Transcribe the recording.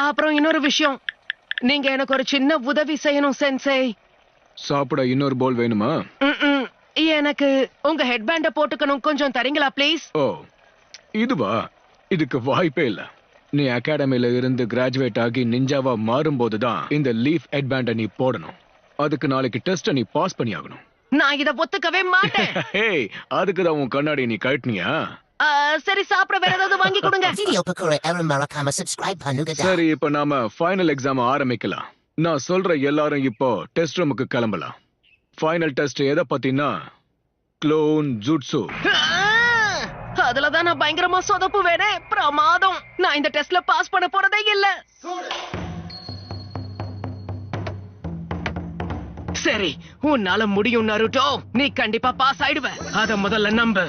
அப்புறம் இன்னொரு விஷயம், நீங்க எனக்கு ஒரு சின்ன உதவி செய்யணும் சென்சே. சாப்பிட இன்னொரு போல் வேணுமா? எனக்கு உங்க ஹெட்பேண்ட போட்டுக்கணும், கொஞ்சம் தரீங்களா ப்ளீஸ்? ஓ, இதுவா? இதுக்கு வாய்ப்பே இல்ல. நீ அகாடமில இருந்து கிராஜுவேட் ஆகி நிஞ்சாவா மாறும்போதுதான் இந்த லீஃப் ஹெட்பேண்ட நீ போடணும். அதுக்கு நாளைக்கு டெஸ்ட நீ பாஸ் பண்ணி ஆகணும். நான் இத ஒத்துக்கவே மாட்டேன். அதுக்குதான் உன் கண்ணாடி நீ கழட்டினியா? சரி, சாப்பிட வேற ஏதாவது வாங்கி கொடுங்க. சரி, இப்ப நாம ஃபைனல் எக்ஸாம் ஆரம்பிக்கலாம். நான் சொல்ற எல்லாரும் இப்போ டெஸ்ட் ரூமுக்கு கிளம்பலாம். ஃபைனல் டெஸ்ட் எதை பத்தினா க்ளோன் ஜுட்சு. அதுலதான் நான் பயங்கரமா சொதப்பு வேறே. பிரமாதம். நான் இந்த டெஸ்ட்ல பாஸ் பண்ண போறதே இல்ல. சரி, உன்னால முடியும் நருட்டோ. நீ கண்டிப்பா பாஸ் ஆயிடுவ. அத முதல்ல நம்பு.